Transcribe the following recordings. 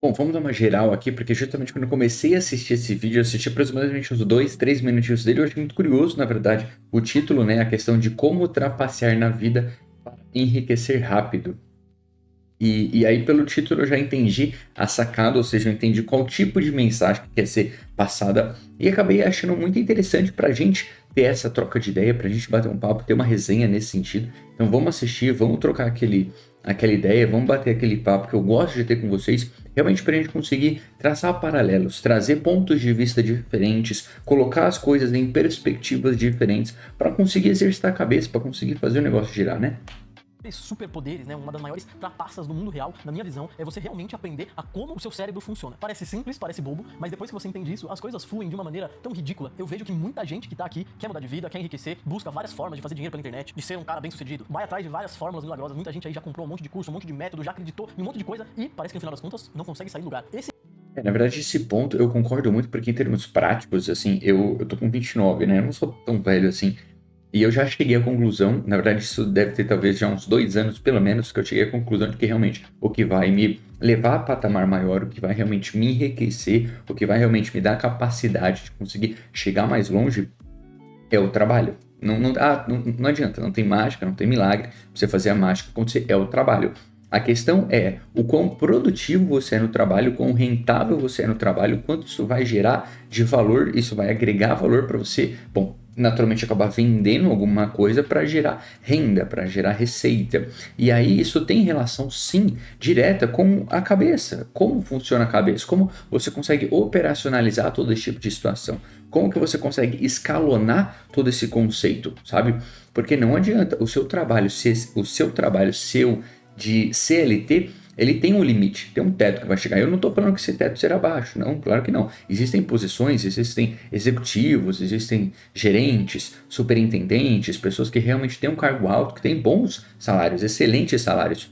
Bom, vamos dar uma geral aqui, porque justamente quando eu comecei a assistir esse vídeo, eu assisti aproximadamente uns 2, 3 minutinhos dele, eu achei muito curioso, na verdade, o título, né, a questão de como trapacear na vida para enriquecer rápido. E aí, pelo título, eu já entendi a sacada, ou seja, eu entendi qual tipo de mensagem que quer ser passada e acabei achando muito interessante para a gente ter essa troca de ideia, para a gente bater um papo, ter uma resenha nesse sentido. Então vamos assistir, vamos trocar aquela ideia, vamos bater aquele papo que eu gosto de ter com vocês, realmente para a gente conseguir traçar paralelos, trazer pontos de vista diferentes, colocar as coisas em perspectivas diferentes, para conseguir exercitar a cabeça, para conseguir fazer o negócio girar, né? Superpoderes, né? Uma das maiores trapaças do mundo real, na minha visão, é você realmente aprender a como o seu cérebro funciona. Parece simples, parece bobo, mas depois que você entende isso, as coisas fluem de uma maneira tão ridícula. Eu vejo que muita gente que tá aqui quer mudar de vida, quer enriquecer, busca várias formas de fazer dinheiro pela internet, de ser um cara bem sucedido, vai atrás de várias fórmulas milagrosas. Muita gente aí já comprou um monte de curso, um monte de método, já acreditou em um monte de coisa e parece que no final das contas não consegue sair do lugar. Na verdade, esse ponto eu concordo muito, porque em termos práticos, assim, eu tô com 29, né? Eu não sou tão velho assim. E eu já cheguei à conclusão, na verdade, isso deve ter talvez já uns 2 anos, pelo menos, que eu cheguei à conclusão de que realmente o que vai me levar a patamar maior, o que vai realmente me enriquecer, o que vai realmente me dar a capacidade de conseguir chegar mais longe é o trabalho. Não adianta, não tem mágica, não tem milagre pra você fazer a mágica acontecer, é o trabalho. A questão é o quão produtivo você é no trabalho, o quão rentável você é no trabalho, quanto isso vai gerar de valor, isso vai agregar valor para você. Bom, naturalmente acabar vendendo alguma coisa para gerar renda, para gerar receita. E aí isso tem relação sim direta com a cabeça. Como funciona a cabeça? Como você consegue operacionalizar todo esse tipo de situação? Como que você consegue escalonar todo esse conceito, sabe? Porque não adianta o seu trabalho seu de CLT, ele tem um limite, tem um teto que vai chegar. Eu não estou falando que esse teto será baixo, não, claro que não. Existem posições, existem executivos, existem gerentes, superintendentes, pessoas que realmente têm um cargo alto, que têm bons salários, excelentes salários.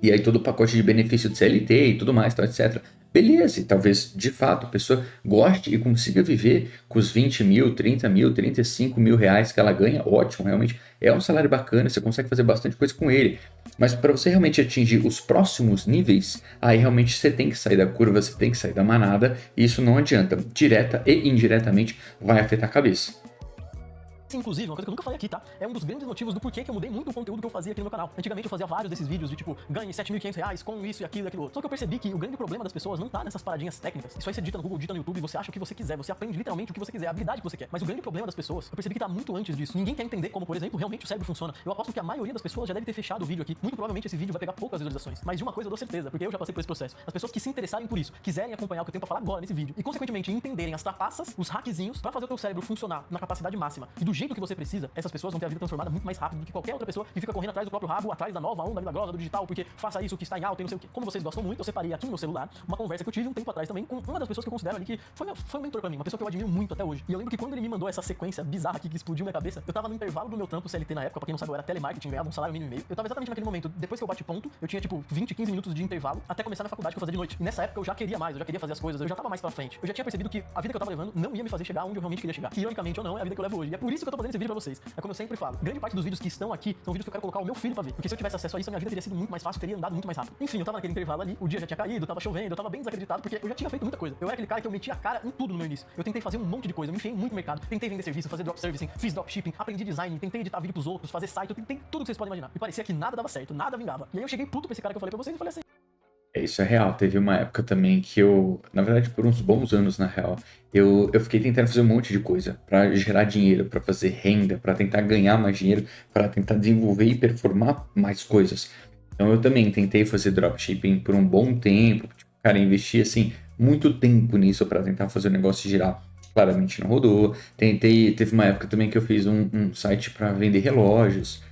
E aí todo o pacote de benefício de CLT e tudo mais, tal, etc. Beleza, e talvez de fato a pessoa goste e consiga viver com os 20 mil, 30 mil, 35 mil reais que ela ganha, ótimo, realmente é um salário bacana, você consegue fazer bastante coisa com ele. Mas para você realmente atingir os próximos níveis, aí realmente você tem que sair da curva, você tem que sair da manada, e isso não adianta, direta e indiretamente vai afetar a cabeça. Inclusive, uma coisa que eu nunca falei aqui, tá? É um dos grandes motivos do porquê que eu mudei muito o conteúdo que eu fazia aqui no meu canal. Antigamente eu fazia vários desses vídeos de tipo, ganhe R$ 7.500 com isso e aquilo e aquilo outro. Só que eu percebi que o grande problema das pessoas não tá nessas paradinhas técnicas. Isso aí você digita no Google, digita no YouTube, você acha o que você quiser, você aprende literalmente o que você quiser, a habilidade que você quer. Mas o grande problema das pessoas, eu percebi que tá muito antes disso. Ninguém quer entender como, por exemplo, realmente o cérebro funciona. Eu aposto que a maioria das pessoas já deve ter fechado o vídeo aqui. Muito provavelmente esse vídeo vai pegar poucas visualizações. Mas de uma coisa eu dou certeza, porque eu já passei por esse processo. As pessoas que se interessarem por isso, quiserem acompanhar o que eu tenho pra falar agora nesse vídeo e, consequentemente, entenderem as trapaças, os hackzinhos, pra fazer o teu cérebro funcionar na capacidade máxima e do jeito que você precisa, essas pessoas vão ter a vida transformada muito mais rápido do que qualquer outra pessoa que fica correndo atrás do próprio rabo, atrás da nova onda milagrosa do digital, porque faça isso que está em alta e não sei o que. Como vocês gostam muito, eu separei aqui no meu celular uma conversa que eu tive um tempo atrás também com uma das pessoas que eu considero ali que foi um mentor pra mim, uma pessoa que eu admiro muito até hoje. E eu lembro que quando ele me mandou essa sequência bizarra aqui que explodiu minha cabeça, eu tava no intervalo do meu trampo CLT na época, pra quem não sabe, eu era telemarketing, ganhava um salário mínimo e meio. Eu tava exatamente naquele momento, depois que eu bati ponto, eu tinha tipo 20, 15 minutos de intervalo até começar na faculdade que eu fazia de noite. E nessa época eu já queria mais, eu já queria fazer as coisas, eu já tava mais pra frente. Eu já tinha percebido que a vida que eu tava levando não ia me fazer chegar onde eu realmente queria chegar. Que ironicamente ou não, é a vida que eu levo hoje. E é por isso que eu tô fazendo esse vídeo pra vocês. É como eu sempre falo, grande parte dos vídeos que estão aqui são vídeos que eu quero colocar o meu filho pra ver. Porque se eu tivesse acesso a isso, a minha vida teria sido muito mais fácil, teria andado muito mais rápido. Enfim, eu tava naquele intervalo ali, o dia já tinha caído, tava chovendo, eu tava bem desacreditado porque eu já tinha feito muita coisa. Eu era aquele cara que eu metia a cara em tudo no meu início. Eu tentei fazer um monte de coisa, eu me enfiei muito no mercado, tentei vender serviço, fazer drop servicing, fiz dropshipping, aprendi design, tentei editar vídeo pros outros, fazer site, eu tentei tudo que vocês podem imaginar. E parecia que nada dava certo, nada vingava. E aí eu cheguei puto pra esse cara que eu falei pra vocês e falei assim: Isso é real. Teve uma época também que eu, na verdade, por uns bons anos, na real, eu fiquei tentando fazer um monte de coisa pra gerar dinheiro, pra fazer renda, pra tentar ganhar mais dinheiro, pra tentar desenvolver e performar mais coisas. Então eu também tentei fazer dropshipping por um bom tempo, tipo, cara, investi assim muito tempo nisso pra tentar fazer o negócio girar. Claramente não rodou. Teve uma época também que eu fiz um site pra vender relógios.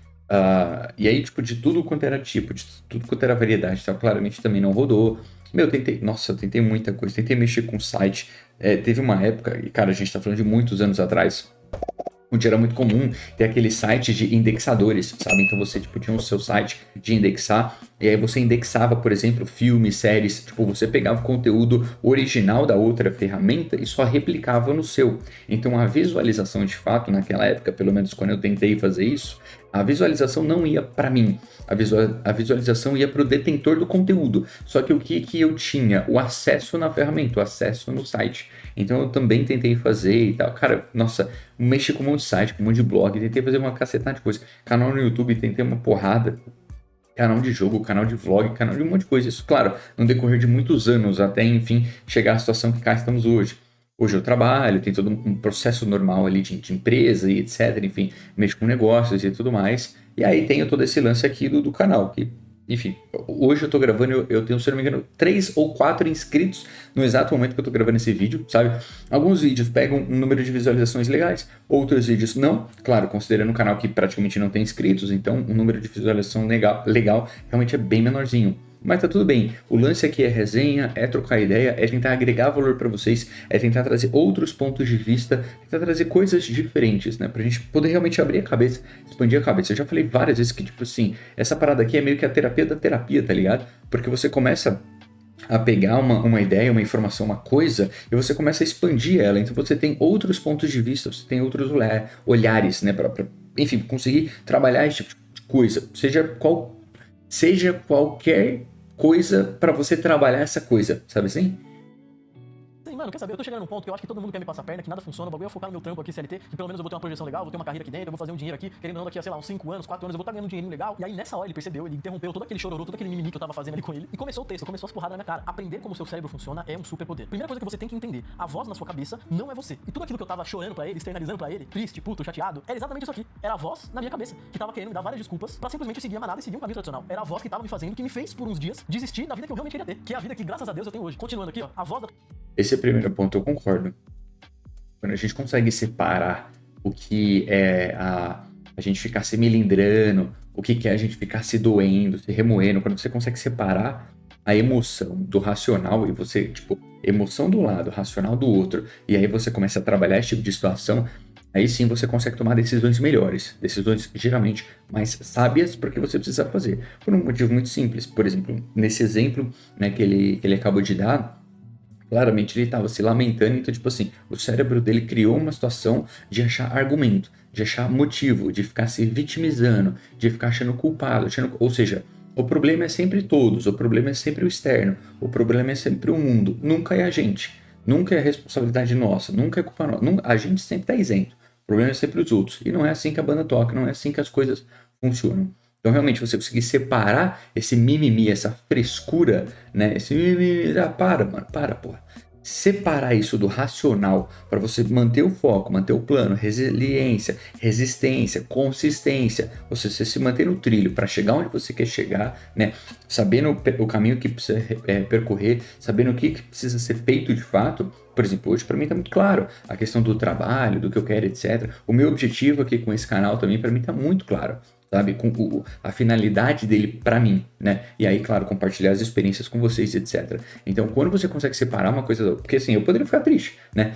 E aí, tipo, de tudo quanto era tipo, de tudo quanto era variedade, tá? Claramente também não rodou. Meu, nossa, eu tentei muita coisa, tentei mexer com site. Teve uma época, e cara, a gente tá falando de muitos anos atrás, onde era muito comum ter aquele site de indexadores, sabe? Então você, tipo, tinha o seu site de indexar, E aí você indexava, por exemplo, filmes, séries, tipo, você pegava o conteúdo original da outra ferramenta e só replicava no seu. Então a visualização de fato, naquela época, pelo menos quando eu tentei fazer isso, a visualização não ia para mim, a visualização ia para o detentor do conteúdo. Só que o que eu tinha? O acesso na ferramenta, o acesso no site. Então eu também tentei fazer e tal. Cara, nossa, mexi com um monte de site, com um monte de blog, tentei fazer uma cacetada de coisa. Canal no YouTube, tentei uma porrada. Canal de jogo, canal de vlog, canal de um monte de coisa. Isso, claro, no decorrer de muitos anos, até, enfim, chegar à situação que cá estamos hoje. Hoje eu trabalho, tem todo um processo normal ali de empresa e etc, enfim, mexo com negócios e tudo mais. E aí tenho todo esse lance aqui do canal, que, enfim, hoje eu tô gravando, eu tenho, se não me engano, 3 ou 4 inscritos no exato momento que eu tô gravando esse vídeo, sabe? Alguns vídeos pegam um número de visualizações legais, outros vídeos não. Claro, considerando um canal que praticamente não tem inscritos, então o número de visualização legal realmente é bem menorzinho. Mas tá tudo bem, o lance aqui é resenha, é trocar ideia, é tentar agregar valor para vocês, é tentar trazer outros pontos de vista, tentar trazer coisas diferentes, né? Pra gente poder realmente abrir a cabeça, expandir a cabeça. Eu já falei várias vezes que, tipo assim, essa parada aqui é meio que a terapia da terapia, tá ligado? Porque você começa a pegar uma ideia, uma informação, uma coisa, e você começa a expandir ela. Então você tem outros pontos de vista, você tem outros olhares, né? Pra enfim, conseguir trabalhar esse tipo de coisa, seja qualquer coisa pra você trabalhar essa coisa, sabe assim? Sim, mano, quer saber? Eu tô chegando num ponto que eu acho que todo mundo quer me passar a perna, que nada funciona, o bagulho é focar no meu trampo aqui, CLT, que pelo menos eu vou ter uma projeção legal, vou ter uma carreira aqui dentro, eu vou fazer um dinheiro aqui, querendo ou não, daqui a, sei lá, uns 5 anos, 4 anos, eu vou estar ganhando um dinheirinho legal. E aí nessa hora ele percebeu, ele interrompeu todo aquele chororô, todo aquele mimimi que eu tava fazendo ali com ele, e começou o texto, começou as porradas na minha cara. Aprender como o seu cérebro funciona é um super poder. Primeira coisa que você tem que entender, a voz na sua cabeça não é você. E tudo aquilo que eu tava chorando pra ele, externalizando pra ele, triste, puto, chateado, era exatamente isso aqui. Era a voz na minha cabeça, que tava querendo me dar várias desculpas pra simplesmente seguir a manada e seguir um caminho tradicional. Era a voz que tava me fazendo, que me fez por uns dias desistir da vida que eu realmente queria ter, que é a vida que graças a Deus eu tenho hoje. Continuando aqui, ó, a voz da... Esse é o primeiro ponto, eu concordo. Quando a gente consegue separar o que é a gente ficar se melindrando, o que é a gente ficar se doendo, se remoendo, quando você consegue separar a emoção do racional e você, tipo, emoção do lado, racional do outro, e aí você começa a trabalhar esse tipo de situação, aí sim você consegue tomar decisões melhores, decisões geralmente mais sábias para o que você precisa fazer. Por um motivo muito simples, por exemplo, nesse exemplo, né, que ele acabou de dar, claramente ele estava se lamentando, então, tipo assim, o cérebro dele criou uma situação de achar argumento, de achar motivo, de ficar se vitimizando, de ficar achando culpado, ou seja, o problema é sempre todos, o problema é sempre o externo, o problema é sempre o mundo, nunca é a gente, nunca é responsabilidade nossa, nunca é culpa nossa, a gente sempre está isento, o problema é sempre os outros, e não é assim que a banda toca, não é assim que as coisas funcionam. Então, realmente, você conseguir separar esse mimimi, essa frescura, né? Esse mimimi, mano, porra. Separar isso do racional para você manter o foco, manter o plano, resiliência, resistência, consistência, você se manter no trilho para chegar onde você quer chegar, né? Sabendo o caminho que precisa percorrer, sabendo o que precisa ser feito de fato. Por exemplo, hoje para mim tá muito claro a questão do trabalho, do que eu quero, etc. O meu objetivo aqui com esse canal também para mim tá muito claro, sabe, com a finalidade dele pra mim, né? E aí, claro, compartilhar as experiências com vocês, etc. Então, quando você consegue separar uma coisa da outra, porque assim, eu poderia ficar triste, né?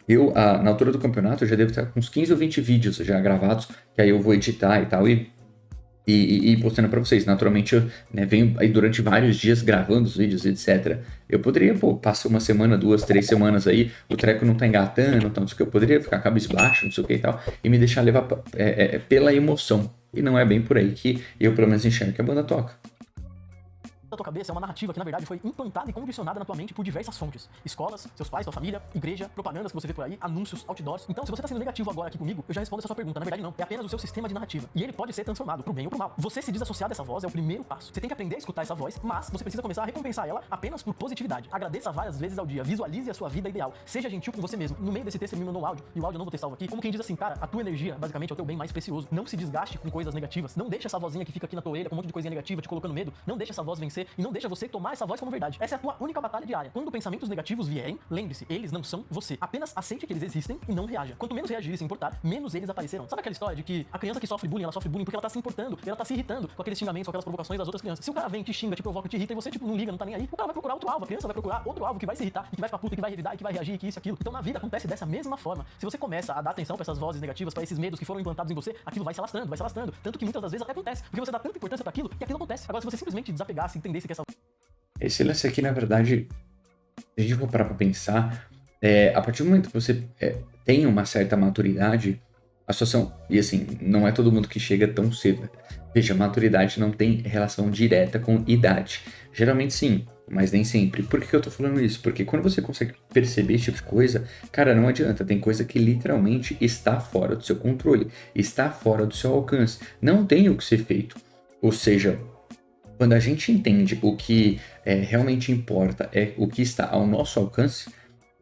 Eu, na altura do campeonato, eu já devo estar com uns 15 ou 20 vídeos já gravados, que aí eu vou editar e tal, e postando pra vocês. Naturalmente, eu, né, venho aí durante vários dias gravando os vídeos, etc. Eu poderia, passar uma semana, 2, 3 semanas aí, o treco não tá engatando, então, eu poderia ficar cabisbaixo, não sei o que e tal, e me deixar levar pela emoção. E não é bem por aí que eu, pelo menos, enxergo que a banda toca. Da tua cabeça é uma narrativa que, na verdade, foi implantada e condicionada na tua mente por diversas fontes. Escolas, seus pais, tua família, igreja, propagandas que você vê por aí, anúncios, outdoors. Então, se você tá sendo negativo agora aqui comigo, eu já respondo essa sua pergunta. Na verdade, não. É apenas o seu sistema de narrativa. E ele pode ser transformado pro bem ou pro mal. Você se desassociar dessa voz é o primeiro passo. Você tem que aprender a escutar essa voz, mas você precisa começar a recompensar ela apenas por positividade. Agradeça várias vezes ao dia. Visualize a sua vida ideal. Seja gentil com você mesmo. No meio desse texto, ele me mandou um áudio. E o áudio eu não vou ter salvo aqui. Como quem diz assim, cara, a tua energia, basicamente, é o teu bem mais precioso. Não se desgaste com coisas negativas. Não deixe essa vozinha que fica aqui na tua orelha com um monte de coisinha negativa, te colocando medo. Não deixe essa voz vencer e não deixa você tomar essa voz como verdade. Essa é a tua única batalha diária. Quando pensamentos negativos vierem, lembre-se, eles não são você. Apenas aceite que eles existem e não reaja. Quanto menos reagir e se importar, menos eles aparecerão. Sabe aquela história de que a criança que sofre bullying, ela sofre bullying porque ela tá se importando, ela tá se irritando com aqueles xingamentos, com aquelas provocações das outras crianças. Se o cara vem, te xinga, te provoca, te irrita e você, tipo, não liga, não tá nem aí, o cara vai procurar outro alvo. A criança vai procurar outro alvo que vai se irritar, e que vai ficar puta, que vai revidar, e que vai reagir, e que isso, aquilo. Então na vida acontece dessa mesma forma. Se você começa a dar atenção pra essas vozes negativas, pra esses medos que foram implantados em você, aquilo vai se alastrando, vai se alastrando. Tanto que muitas das vezes até acontece, porque você dá tanta importância pra aquilo, que aquilo acontece. Agora, se você simplesmente desapegasse, entendesse que essa... Esse lance aqui, na verdade, se a gente for parar pra pensar, a partir do momento que você tem uma certa maturidade, a situação, e assim, não é todo mundo que chega tão cedo. Veja, maturidade não tem relação direta com idade. Geralmente sim, mas nem sempre. Por que eu tô falando isso? Porque quando você consegue perceber esse tipo de coisa, cara, não adianta. Tem coisa que literalmente está fora do seu controle, está fora do seu alcance. Não tem o que ser feito. Ou seja, quando a gente entende o que realmente importa, é o que está ao nosso alcance,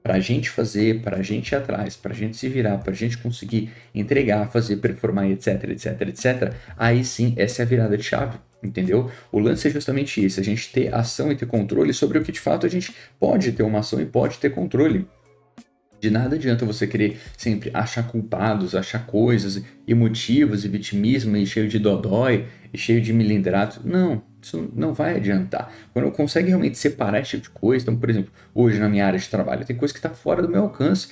para a gente fazer, para a gente ir atrás, para a gente se virar, para a gente conseguir entregar, fazer, performar, etc, etc, etc, aí sim, essa é a virada de chave, entendeu? O lance é justamente isso, a gente ter ação e ter controle sobre o que de fato a gente pode ter uma ação e pode ter controle. De nada adianta você querer sempre achar culpados, achar coisas e motivos e vitimismo e cheio de dodói e cheio de milindrado. Não, isso não vai adiantar. Quando eu consigo realmente separar esse tipo de coisa, então, por exemplo, hoje na minha área de trabalho, tem coisa que está fora do meu alcance,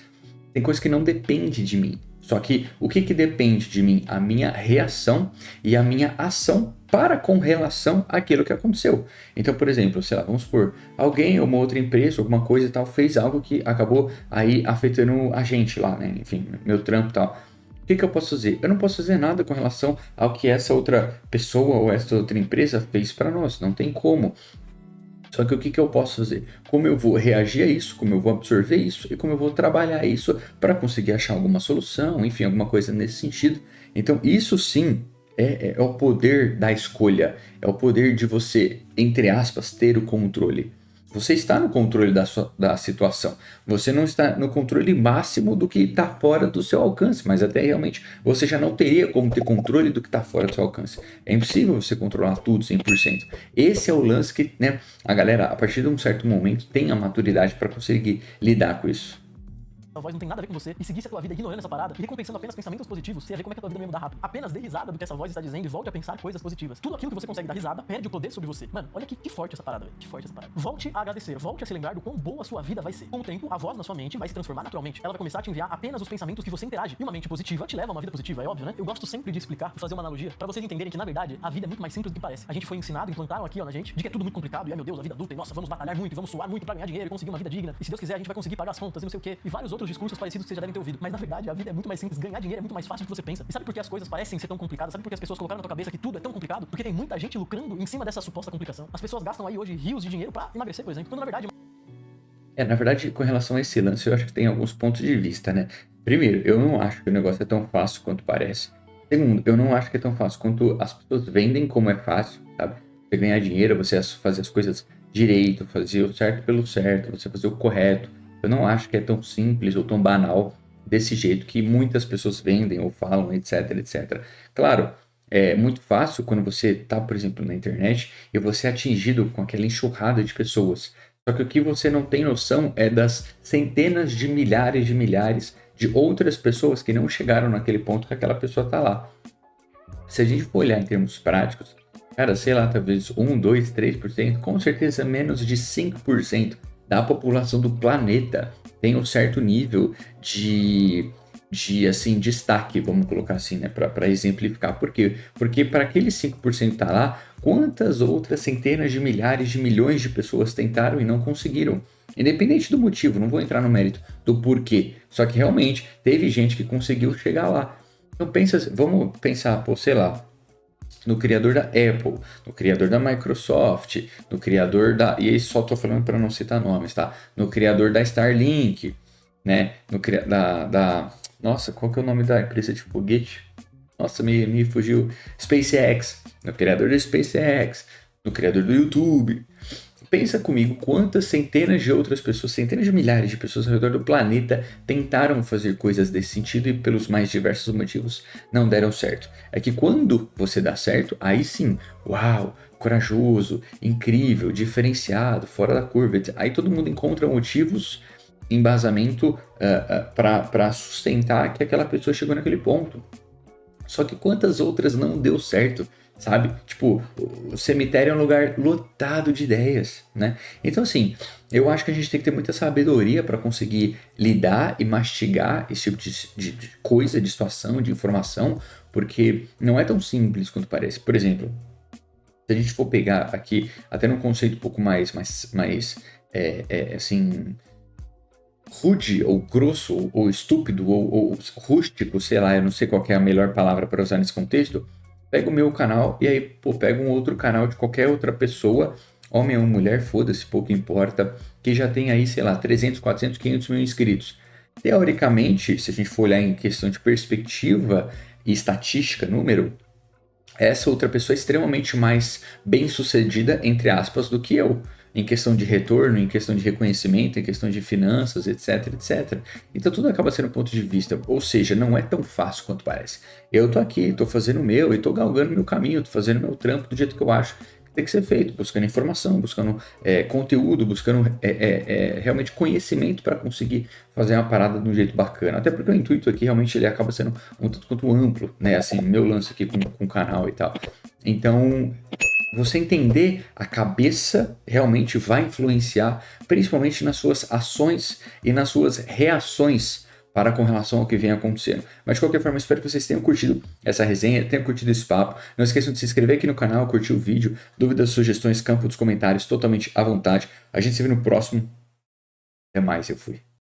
tem coisa que não depende de mim. Só que o que depende de mim? A minha reação e a minha ação para com relação àquilo que aconteceu. Então, por exemplo, sei lá, vamos supor, alguém ou uma outra empresa, alguma coisa e tal, fez algo que acabou aí afetando a gente lá, né? Enfim, meu trampo e tal. O que eu posso fazer? Eu não posso fazer nada com relação ao que essa outra pessoa ou essa outra empresa fez para nós. Não tem como. Só que o que eu posso fazer? Como eu vou reagir a isso, como eu vou absorver isso e como eu vou trabalhar isso para conseguir achar alguma solução, enfim, alguma coisa nesse sentido. Então, isso sim é o poder da escolha, é o poder de você, entre aspas, ter o controle. Você está no controle da situação, você não está no controle máximo do que está fora do seu alcance, mas até realmente você já não teria como ter controle do que está fora do seu alcance. É impossível você controlar tudo 100%. Esse é o lance que, né, a galera, a partir de um certo momento, tem a maturidade para conseguir lidar com isso. A voz não tem nada a ver com você e seguisse a tua vida ignorando essa parada e recompensando apenas pensamentos positivos, você ia ver como é que a tua vida vai mudar rápido. Apenas dê risada do que essa voz está dizendo e volte a pensar coisas positivas. Tudo aquilo que você consegue dar risada perde o poder sobre você. Mano, olha que forte essa parada, velho. Que forte essa parada. Volte a agradecer, volte a se lembrar do quão boa a sua vida vai ser. Com o tempo, a voz na sua mente vai se transformar naturalmente. Ela vai começar a te enviar apenas os pensamentos que você interage. E uma mente positiva te leva a uma vida positiva, é óbvio, né? Eu gosto sempre de explicar, fazer uma analogia, pra vocês entenderem que, na verdade, a vida é muito mais simples do que parece. A gente foi ensinado, implantaram aqui, ó, na gente, de que é tudo muito complicado e, meu Deus, a vida adulta, e nossa, vamos batalhar muito, vamos suar muito pra ganhar dinheiro e conseguir uma vida digna. E se Deus quiser, a gente vai conseguir pagar as contas e não sei o quê. E vários outros discursos parecidos que você já devem ter ouvido. Mas na verdade, a vida é muito mais simples. Ganhar dinheiro é muito mais fácil do que você pensa. E sabe por que as coisas parecem ser tão complicadas? Sabe por que as pessoas colocaram na tua cabeça que tudo é tão complicado? Porque tem muita gente lucrando em cima dessa suposta complicação. As pessoas gastam aí hoje rios de dinheiro pra emagrecer, por exemplo. Quando na verdade... Na verdade, com relação a esse lance, eu acho que tem alguns pontos de vista, né? Primeiro, eu não acho que o negócio é tão fácil quanto parece. Segundo, eu não acho que é tão fácil quanto as pessoas vendem como é fácil, sabe? Você ganhar dinheiro, você fazer as coisas direito, fazer o certo pelo certo, você fazer o correto. Eu não acho que é tão simples ou tão banal desse jeito que muitas pessoas vendem ou falam, etc, etc. Claro, é muito fácil quando você está, por exemplo, na internet e você é atingido com aquela enxurrada de pessoas. Só que o que você não tem noção é das centenas de milhares de outras pessoas que não chegaram naquele ponto que aquela pessoa está lá. Se a gente for olhar em termos práticos, cara, sei lá, talvez 1, 2, 3%, com certeza menos de 5% da população do planeta tem um certo nível de assim, destaque, vamos colocar assim, né, para exemplificar. Por quê? Porque para aqueles 5% tá lá, quantas outras centenas de milhares de milhões de pessoas tentaram e não conseguiram? Independente do motivo, não vou entrar no mérito do porquê, só que realmente teve gente que conseguiu chegar lá. Então vamos pensar, pô, sei lá, no criador da Apple, no criador da Microsoft, no criador da... E aí só tô falando para não citar nomes, tá? No criador da Starlink, né? No Nossa, qual que é o nome da empresa de foguete? Nossa, me fugiu. SpaceX, no criador da SpaceX, no criador do YouTube. Pensa comigo quantas centenas de outras pessoas, centenas de milhares de pessoas ao redor do planeta tentaram fazer coisas desse sentido e pelos mais diversos motivos não deram certo. É que quando você dá certo, aí sim, uau, corajoso, incrível, diferenciado, fora da curva. Aí todo mundo encontra motivos, embasamento para sustentar que aquela pessoa chegou naquele ponto. Só que quantas outras não deu certo, sabe? Tipo, o cemitério é um lugar lotado de ideias, né? Então, assim, eu acho que a gente tem que ter muita sabedoria para conseguir lidar e mastigar esse tipo de coisa, de situação, de informação, porque não é tão simples quanto parece. Por exemplo, se a gente for pegar aqui, até num conceito um pouco mais assim, rude, ou grosso, ou estúpido, ou rústico, sei lá, eu não sei qual que é a melhor palavra para usar nesse contexto, pega o meu canal e aí, pô, pega um outro canal de qualquer outra pessoa, homem ou mulher, foda-se, pouco importa, que já tem aí, sei lá, 300, 400, 500 mil inscritos. Teoricamente, se a gente for olhar em questão de perspectiva e estatística, número, essa outra pessoa é extremamente mais bem-sucedida, entre aspas, do que eu, em questão de retorno, em questão de reconhecimento, em questão de finanças, etc, etc. Então tudo acaba sendo ponto de vista, ou seja, não é tão fácil quanto parece. Eu tô aqui, tô fazendo o meu, e tô galgando meu caminho, tô fazendo meu trampo do jeito que eu acho que tem que ser feito, buscando informação, buscando conteúdo, buscando realmente conhecimento para conseguir fazer uma parada de um jeito bacana. Até porque o intuito aqui realmente ele acaba sendo um tanto quanto amplo, né? Assim, meu lance aqui com o canal e tal. Então, você entender a cabeça realmente vai influenciar, principalmente nas suas ações e nas suas reações para com relação ao que vem acontecendo. Mas de qualquer forma, espero que vocês tenham curtido essa resenha, tenham curtido esse papo. Não esqueçam de se inscrever aqui no canal, curtir o vídeo, dúvidas, sugestões, campo dos comentários, totalmente à vontade. A gente se vê no próximo. Até mais, eu fui.